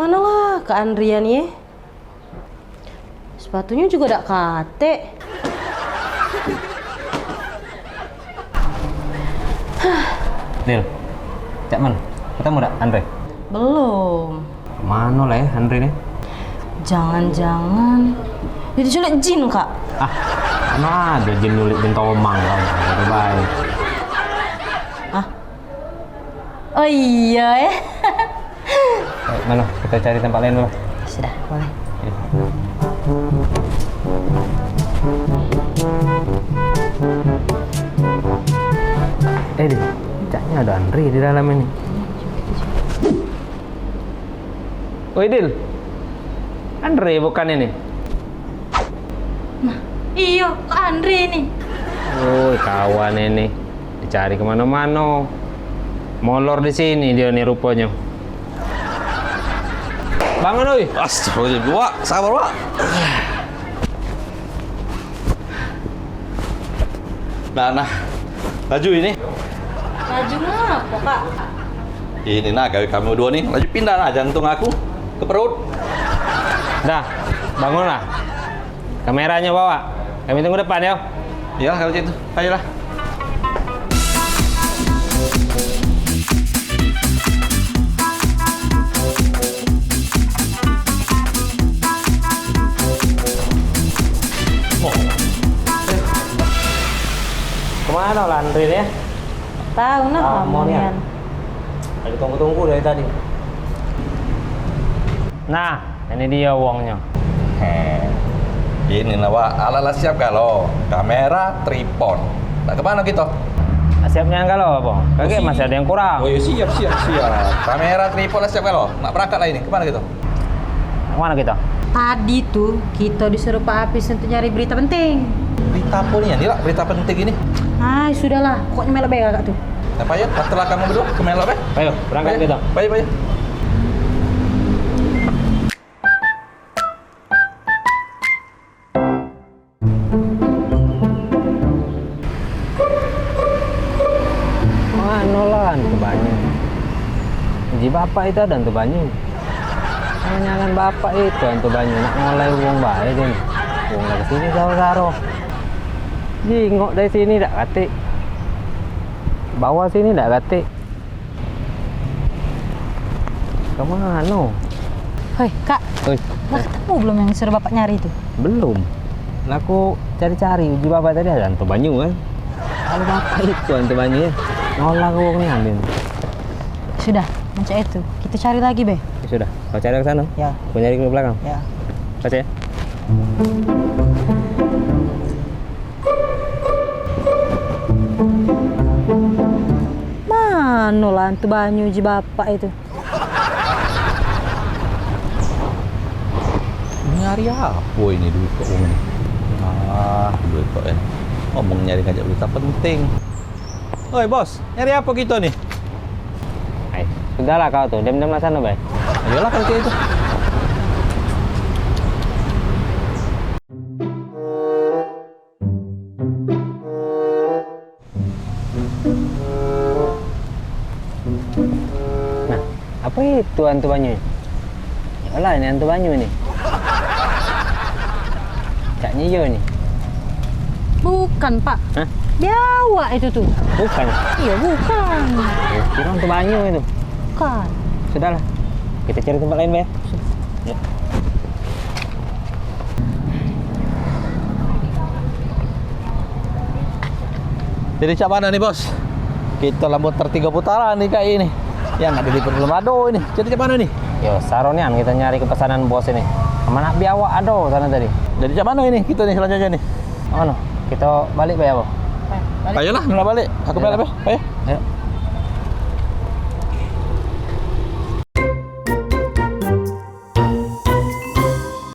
Manalah Kak Andrian ya? Sepatunya juga dak kate. Dil, cak man, ketemu dak Andre? Belum. Mana lah ya Andre nih? Jangan-jangan dia diculik jin, Kak. Ah, mana ada jin nulik jin tomang kan? Udah baik. Ah? Oh iya ya. Mana? Kita cari tempat lain dulu. Sudah, boleh. Dil, caknya ada Andre di dalam ini. Woi Dil, Andre bukan ini? Nah, iya, Kak Andre ini. Woi kawan ini, dicari kemana-mana. Molor di sini dia nih rupanya. Bangun oi. Astagfirullah, Wak. Sabar, Wak. Nah, laju ini. Laju ngapa, Kak? Ini nah, gawe kamu dua nih. Laju pindah nah jantung aku ke perut. Dah, bangunlah. Kameranya bawa. Kami tunggu depan ya. Ya, kalau gitu. Ayolah. Kemana lah Andre ya? Tahu nah Monian. Monian. Lagi tunggu-tunggu dari tadi. Nah, ini dia uangnya. Ini lah, Wak. Ala-ala siap kalau kamera, tripod. Nah, kemana kita? Siapnya enggak lo, Bang? Kagak masih ada yang kurang. Oh iya, siap. Kamera, tripod lah siap kalau. Nak berangkat lah ini. Kemana kita? Mana kita? Tadi tuh kita disuruh Pak Apis untuk nyari berita penting. Berita apa nih? Ini lah, berita penting ini. Ah, sudahlah. Pokoknya melek baik Kakak tuh. Apa ya? Setelah kamu berdua ke Melo, Be? Ayo, berangkat kita. Baik. Mana lah, Antu Banyu. Ji bapak itu ada Antu Banyu. Jangan bapak itu Antu Banyu. Nak mulai uang baik dia. Uang dari sini saro-saro. Jingok dari sini dak katik. Bawah sini dak katik. Kemana? Hei, Kak. Oi, Lah ketemu belum yang disuruh Bapak nyari itu? belum. Lah aku cari-cari uji bapak tadi ada Antu Banyu kan. Kalau bapak itu Antu Banyu ya. Nolak uangnya ambil. Sudah, macam itu. Kita cari lagi, Be. Ya sudah, kau cari ke sana. Ya. Kau nyari ke belakang. Ya. Baca ya. Mana lah Antu Banyu ji Bapak itu? Nyari apa ini duit kok ini? Duit kok ini. Ngomong nyari ngajak berita penting. Oi bos, nyari apa kita nih? Hai, sudahlah kau tuh, diam-diam lah sana, Bay. Ayolah kalau kayak itu. Nah, apa itu Antu Banyu? Yalah, ini Antu Banyu ini. Cak Nyiyo nih. Bukan, Pak. Hah? Biawak itu tuh. Bukan. Iya, bukan. Kira Antu Banyu itu. Bukan. Sudahlah, kita cari tempat lain, Bay. Ya. Jadi cak mana nih bos? Kita lambut 3 putaran nih kayak ini. Yang ada di Perlemado ini. Jadi cak mana nih? Yo, saronian kita nyari ke pesanan bos ini. Kemana biawak ada sana tadi? Jadi cak mana ini kita nih selanjutnya nih? Oh no, kita balik Bay apa? Ayolah, nggak balik. Aku balik, Be. Ayo. Ayo.